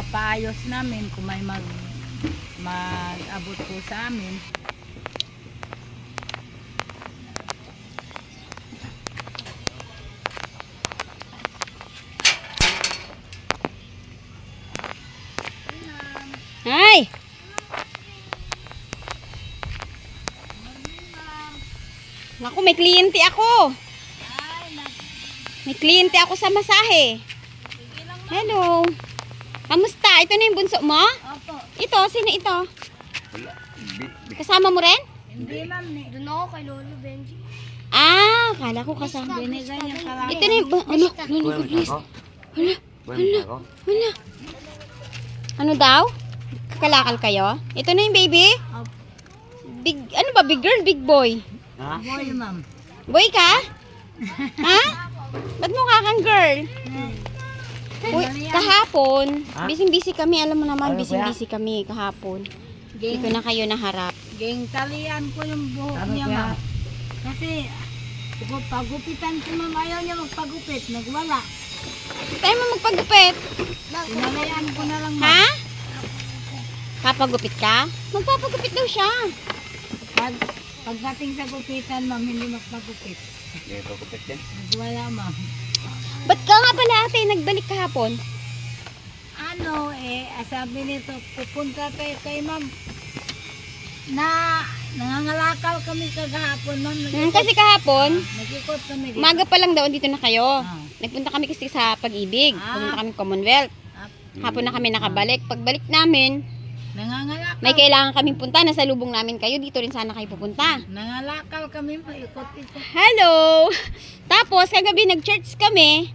papaayos namin kung may mag-abot po sa amin. Ay! Naku, may kliyente ako. May kliyente ako sa masahe. Hello. Kamusta? Ito na yung bunso mo? Opo. Ito, sino ito? Kasama mo rin? Hindi ma'am. Doon ako kay Lolo Benji. Ah, kala ko kasama. Binigay niya kalaki. Ito na yung... Ano? Lolo, please. Hala. Ano daw? Kakalakal kayo? Ito na yung baby? Opo. Big, ano ba? Big girl, big boy? Boy ma'am. Boy ka? Ha? Ba't mukha kang girl? Uy, kahapon, busy kami. Alam mo naman, busy kami kahapon. Dito na kayo naharap. Ging talian ko yung buhok niya ma'am. Kasi pagupitan ko ma'am, ayaw niya magpagupit. Nagwala. Tayo mo magpagupit. Pinalayan ko na lang ma'am. Ha? Papagupit ka? Magpapagupit daw siya. Pagdating sa gupitan ma'am, hindi magpagupit. Hindi pagkupit din. Nagwala ma'am. Ba't ka nga pala ate nagbalik kahapon? Ano sabi nito, pupunta tayo kay ma'am. Nangangalakal kami kagahapon ma'am. Kasi kahapon, Nag-ikot kami dito. umaga pa lang daw dito na kayo. Ah. Nagpunta kami kasi sa Pag-ibig. Ah. Pumunta kami Commonwealth. Hapon na kami nakabalik. Pagbalik namin, Nangangalakal. may kailangan kaming punta. Nasa lubong namin kayo. Dito rin sana kayo pupunta. Nangalakal kami, paikot-ikot. Hello! Tapos, kagabi nag-church kami.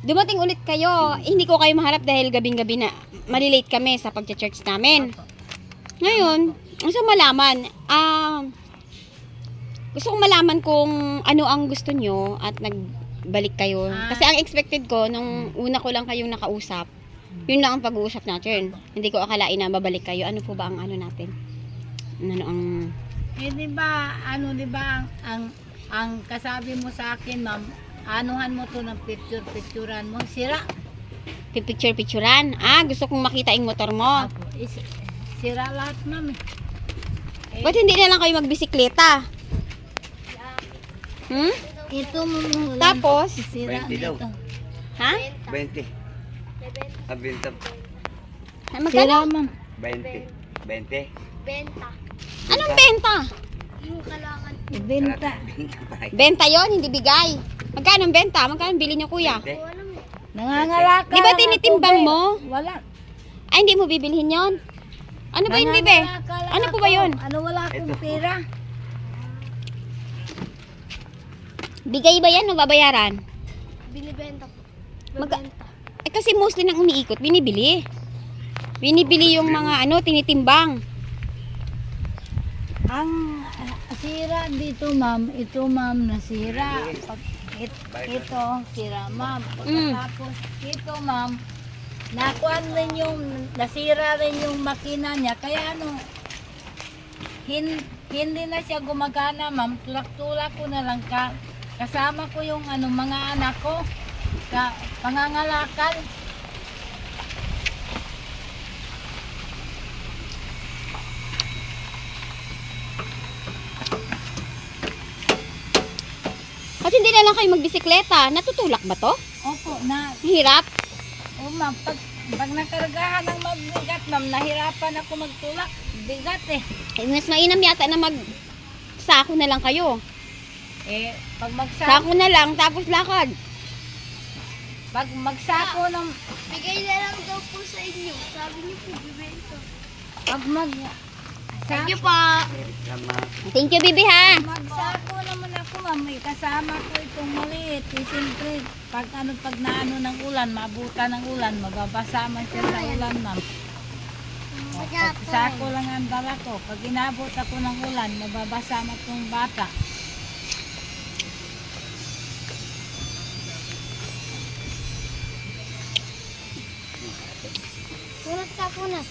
Dumating ulit kayo. Hindi ko kayo maharap dahil gabing-gabi na malilate kami sa pag-church namin. Ngayon, gusto malaman. Gusto kong malaman kung ano ang gusto nyo at nagbalik kayo. Kasi ang expected ko, nung una ko lang kayong nakausap, yun lang ang pag-uusap natin. Hindi ko akalain na babalik kayo. Ano po ba ang ano natin? Ano ang... Di ba ang kasabi mo sa akin, ma'am, anuhan mo to ng picturean mo, sira. Picture-picturean. Gusto kong makita yung motor mo. Apo, sira lahat, ma'am. Ba't hindi na lang kayo magbisikleta? Ito mo Tapos, sira 20 daw. dito. ha? 20. Benta. Magkano? Sira, ma'am. 20. 20. Benta. Anong benta? Yung kalangan. Ibenta. Benta yon, hindi bigay. Magkano ang benta? Magkano bili niyo kuya? Ko alam eh. Nangangalakal. Di ba ako, tinitimbang be. mo? Wala. Ay, hindi mo bibilhin yon. Ano ba yun, bibe? Nangangalakal Ano po ako. ba yun? Ano, wala akong pera. Bigay ba yan o babayaran? Binibenta ko. Magka- Bibenta. Kasi mostly nang umiikot, binibili. Binibili yung mga tinitimbang. Ang sira dito, ma'am, ito, ma'am, nasira. Ito, sira, ma'am. Pagkatapos, ito, ma'am, nakuan rin yung, nasira rin yung makina niya. Kaya hindi na siya gumagana, ma'am. Tulak-tulak ko na lang kasama ko yung mga anak ko sa pangangalakal. At hindi na lang kayo magbisikleta. Natutulak ba to? Opo, Hirap. ma'am, pag nakaragahan ng mabigat, ma'am, nahirapan ako magtulak. Bigat eh. Mas mainam yata na sako na lang kayo. Pag magsako, Sako na lang, tapos lakad. pag magsako ng, Bigay na lang daw po sa inyo. Sabi niyo po, bibenta. pag Thank you pa. Thank you, bibi ha. magsako naman ako, ma'am, may kasama ko itong maliit. Siyempre, pag naano ng ulan, mabuta ng ulan, mababasa man siya sa ulan, ma'am. Pag sako lang ang dala ko, pag inabot ako ng ulan, mababasa man itong bata. Punat ka, punat.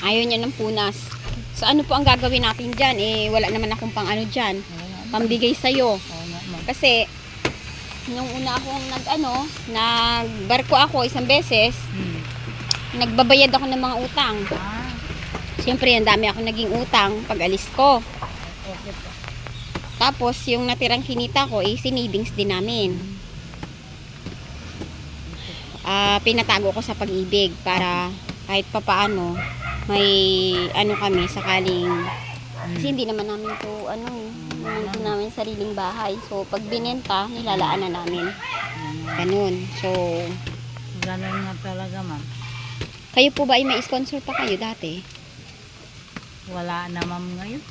Ayaw niya ng punas. So ano po ang gagawin natin dyan? Wala naman akong pang ano dyan. Pambigay sa'yo. Oo nga, ma'am. Kasi nung una akong nagbarko ako isang beses, Hmm. nagbabayad ako ng mga utang. Ah, Siyempre, ang dami ako naging utang pag alis ko. okay po. Tapos, yung natirang kinita ko, sinavings din namin. Pinatago ko sa Pag-ibig para kahit papaano, may kami sakaling, kasi hindi naman namin to, hindi naman namin sariling bahay. So, pag binenta, nilalaan na namin. Ganun. So, Ganun nga talaga, ma'am. kayo po ba ay may sponsor pa kayo dati? Wala na, ma'am, ngayon.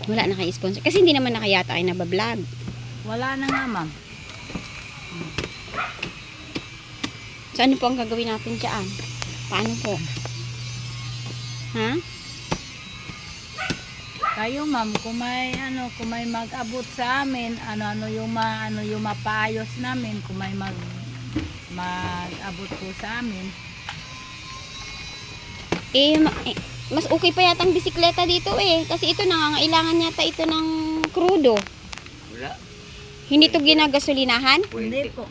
Wala na kayo sponsor. Kasi hindi naman na kayo yata ay nabablog. Wala na nga, ma'am. So, ano po ang gagawin natin dyan? Paano po? Ha? Kayo, ma'am, kung may mag-abot sa amin, ano yung mapaayos namin, kung may mag-abot po sa amin. Mas okay pa yata ang bisikleta dito eh. Kasi ito nangangailangan yata ito ng krudo. Wala. Hindi to ginagasolinahan. Hindi 40. po.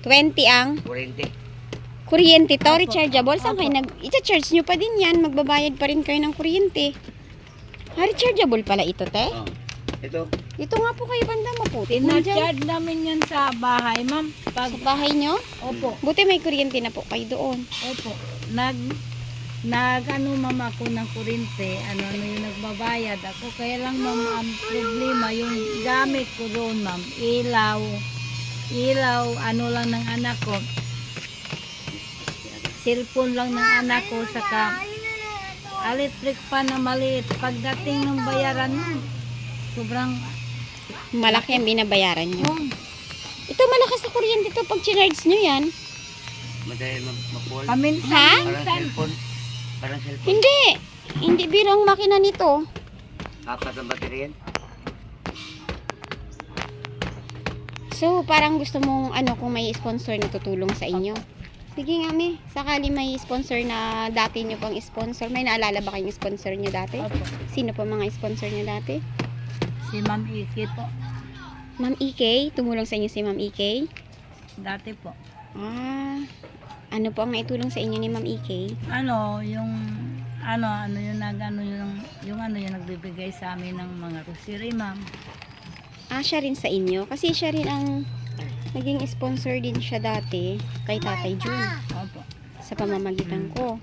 20 ang 40. kuryente to, rechargeable. Saan kayo i-charge nyo pa din yan. Magbabayad pa rin kayo ng kuryente. Rechargeable pala ito, te. Oh. Ito. Ito nga po kayo banda maputi. Nandiyan. Ina-charge namin yan sa bahay, ma'am. Sa bahay nyo? Opo. Buti may kuryente na po kayo doon. Opo. Ma'am ako ng kuryente, ano yung nagbabayad ako. Kaya lang, ma'am, ang problema, yung gamit ko doon, ma'am, ilaw, lang ng anak ko. Cellphone lang ng anak ko, saka electric pa na maliit. Pagdating ng bayaran, ma'am, sobrang, Malaki ang binabayaran nyo. oh, Ito malakas sa kuryente to pag charge nyo yan. Madali mapuol. Ha? Parang paminsan, cellphone. Parang cellphone. Hindi. Hindi birong makina nito. Apat ang baterya yan. So, parang gusto mong kung may sponsor na tutulong sa inyo. Sige nga, mi. Sakali may sponsor na dati nyo pang sponsor. May naalala ba kayong sponsor nyo dati? Opo. Sino pa mga sponsor nyo dati? Si Ma'am Iki po, Ma'am EK? Tumulong sa inyo si Ma'am EK? dati po. Ano po ang naitulong sa inyo ni Ma'am EK? Yung nagbibigay sa amin ng mga rosary, ma'am. Siya rin sa inyo. Kasi siya rin ang naging sponsor din siya dati kay Tatay Jun. Opo. Sa pamamagitan ko.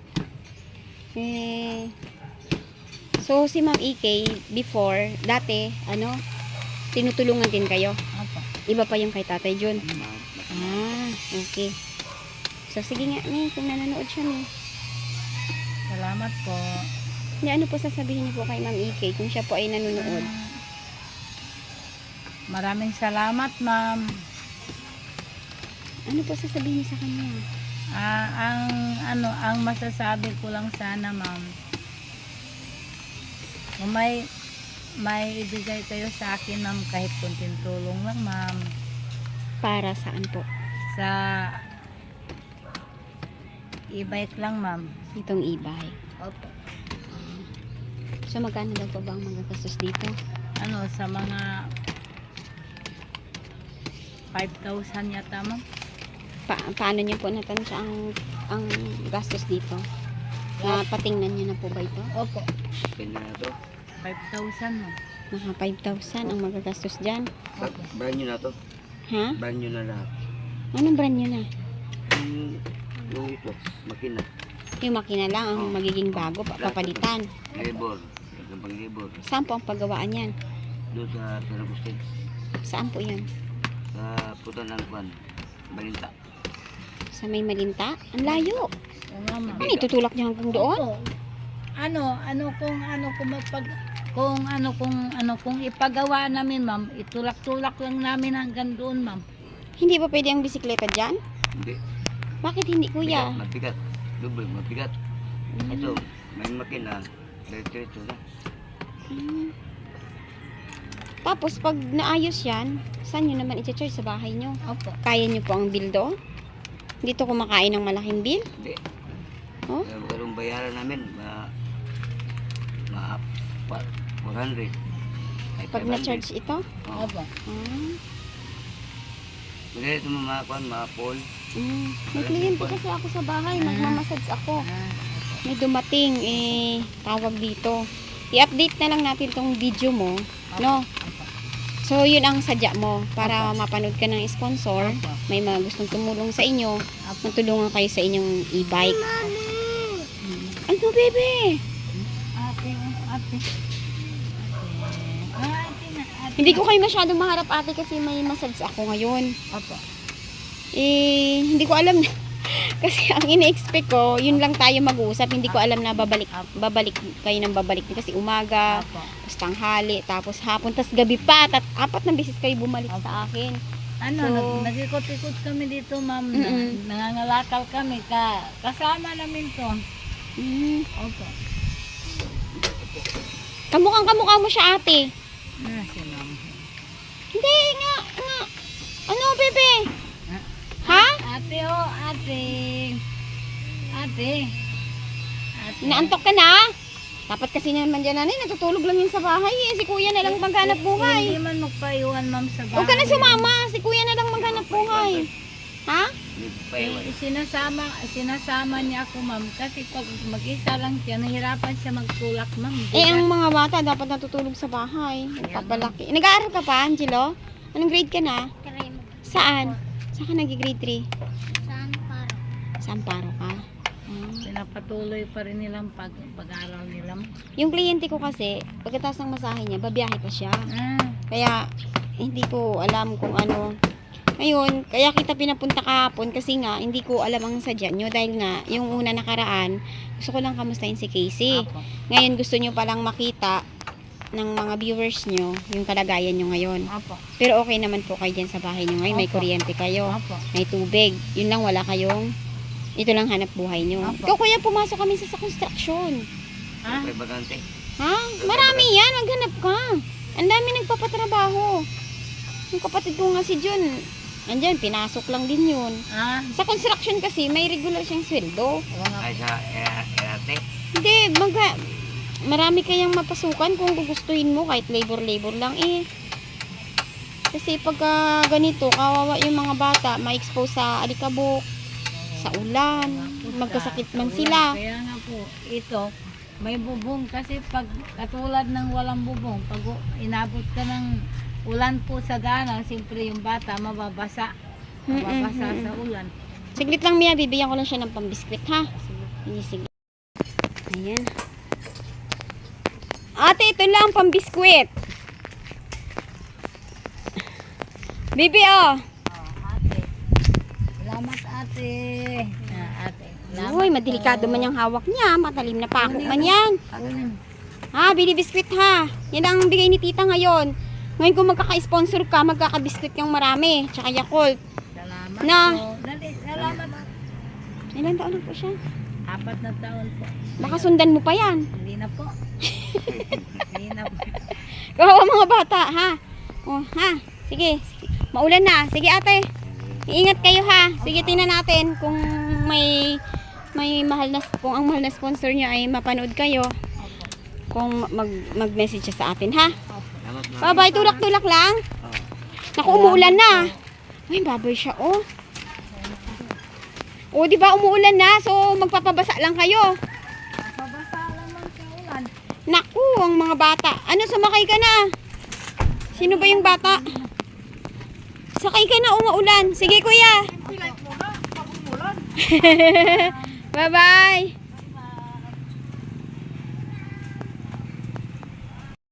So, si Ma'am EK, before, dati, tinutulungan din kayo. Opo. Iba pa yung kay Tatay Jun. Okay. So, sige nga, kung nanonood siya, Salamat po. ano po sasabihin niyo po kay Ma'am EK kung siya po ay nanonood? Maraming salamat, ma'am. Ano po sasabihin niyo sa kanya? Ang masasabi ko lang sana, ma'am, kung may ibigay kayo sa akin, ma'am, kahit kunting tulong lang, ma'am, Para saan po? sa e-bike lang, ma'am. Itong e-bike. Opo. So, magkano daw po ba ang magagastos dito? Sa mga 5,000 yata, ma'am. Paano niyo po natansya ang gastos dito? Patingnan niyo na po ba ito? Opo. Pina na to. 5,000, ma'am. Mga 5,000 ang magagastos dyan. Brand new na to. Ha? Brand new na lahat. Anong brand nyo na? Yung ito. Makina. Yung makina lang ang magiging bago, papalitan. Labor. Yung pang-labor. Saan po ang paggawaan yan? Doon sa San Agustin. Saan po yan? Sa Putan ng Kwan. Balinta. Sa may Malinta? Ang layo. Oo nga, ma'am. Ano, itutulak niyo hanggang doon? Opo. Kung ipagawa namin, ma'am, itulak-tulak lang namin hanggang doon, ma'am. Hindi ba pwede ang bisikleta dyan? Hindi. Bakit hindi, kuya? Mabigat. Double. Mabigat. Ito. May makina. Diretso na. Hmm. Tapos, pag naayos yan, saan nyo naman i-charge sa bahay nyo? Opo. Kaya nyo po ang bill doon? Dito kumakain ng malaking bill? Hindi. Oh? Magkaroong bayaran namin. 400. Ay, Pag 500. na-charge ito? Oo. Opo. Ah. Kaya ito mga kwan, mga pool. May kliyente kasi ako sa bahay, magmamassage ako. Ah, May dumating, tawag dito. I-update na lang natin tong video mo, no? So, yun ang sadya mo para mapanood ka ng sponsor. May mga gustong tumulong sa inyo. Matulungan kayo sa inyong e-bike. Ano, bebe? ate. Ate. Ate na, ate. Hindi ko kayo masyadong maharap, ate, kasi may massage ako ngayon. Opo. Hindi ko alam na. Kasi ang ini-expect ko, yun lang tayo mag-uusap. Hindi ko alam na babalik kayo ng babalik. Kasi umaga, Opo. tapos tanghali, tapos hapon, tapos gabi pa. 4 na beses kayo bumalik sa akin. Ano, So, nag-ikot-ikot kami dito, ma'am. Mm-mm. Nangangalakal kami. Kasama namin to. Opo. Kamukhang-kamukha mo siya, ate. Si ma'am. Hindi nga. Ano, bebe? Ha? Ate, oh, ate. Ate. Ate. Inaantok ka na? Dapat kasi naman dyan, nanay, natutulog lang yun sa bahay. Si kuya na lang maghanap buhay. Hindi man magpaiwan, ma'am, sa bahay. Huwag ka na sumama. Si kuya na lang maghanap buhay. Ha? Hindi ko pa iwan. Sinasama niya ako, ma'am, kasi pag mag-isa lang siya, nahirapan siya magtulak, ma'am. Ang mga bata dapat natutulog sa bahay. Nagpapalaki. Nag-aaral ka pa, Angelo? Anong grade ka na? Karemo. Saan? Saan ka nag-grade 3? Saan para? Sa Amparo ka? Pinapatuloy pa rin nilang pag-aaral nila. Yung kliyente ko kasi, pagkatapos ng masahe niya, babiyahe pa siya. Kaya, hindi ko alam kung ano. Ngayon, kaya kita pinapunta kahapon kasi nga, hindi ko alam ang sadya nyo. Dahil nga, yung una nakaraan, gusto ko lang kamustahin si Casey. Apo. Ngayon, gusto nyo palang makita ng mga viewers nyo, yung kalagayan nyo ngayon. Apo. Pero okay naman po kayo dyan sa bahay nyo ngayon. May Opo. kuryente kayo. Apo. May tubig. Yun lang, wala kayong, ito lang hanap buhay nyo. Opo. Ikaw kuya, pumasok kami sa construction. Ha? May bagante. Ha? Marami yan, maghanap ka. Ang dami nagpapatrabaho. Yung kapatid ko nga si Jun, andyan, pinasok lang din yun. Sa construction kasi, may regular siyang sweldo. Ay sa ate. Hindi, marami kayang mapasukan kung gugustuhin mo, kahit labor lang Kasi pagka ganito, kawawa yung mga bata, ma-expose sa alikabok, sa ulan, magkasakit man sila. Kaya nga po, ito, may bubong kasi pag katulad ng walang bubong, pag inabot ka ng ulan po sa daanan, siyempre yung bata mababasa. Mababasa sa ulan. Siglit lang, Mia, bibigyan ko lang siya ng pambiskwit, ha? Sige. Ayan. Ate, ito lang pambiskwit. Bibi, oh. Ate. Salamat, ate. Ate. Salamat Uy, madelikado man yung hawak niya. Matalim na pako man yan. Kunin. Ha, bili biskwit ha. Yan ang bigay ni tita ngayon. Ngayon kung magkaka-sponsor ka, magkaka-biskwit yung marami. Tsaka Yakult. Salamat Na. po. Dali, salamat. Ilan taon na po siya? 4 na taon po. Baka sundan mo pa yan. Hindi na po. Hindi na po. Kawawa mga bata, ha? Oh, ha? Sige. Maulan na. Sige ate. Iingat kayo ha. Sige, tingnan natin kung may mahal na, kung ang mahal na sponsor niyo ay mapanood kayo. Kung mag-message siya sa atin, ha? Bye-bye, tulak-tulak lang. Naku, umuulan na. Ay, baboy siya, oh. Oh, di ba umuulan na? So, magpapabasa lang kayo. Pabasa naman sa ulan. Naku, ang mga bata. Ano, sumakay ka na? Sino ba yung bata? Sakay ka na, umuulan. Sige, kuya. Bye-bye.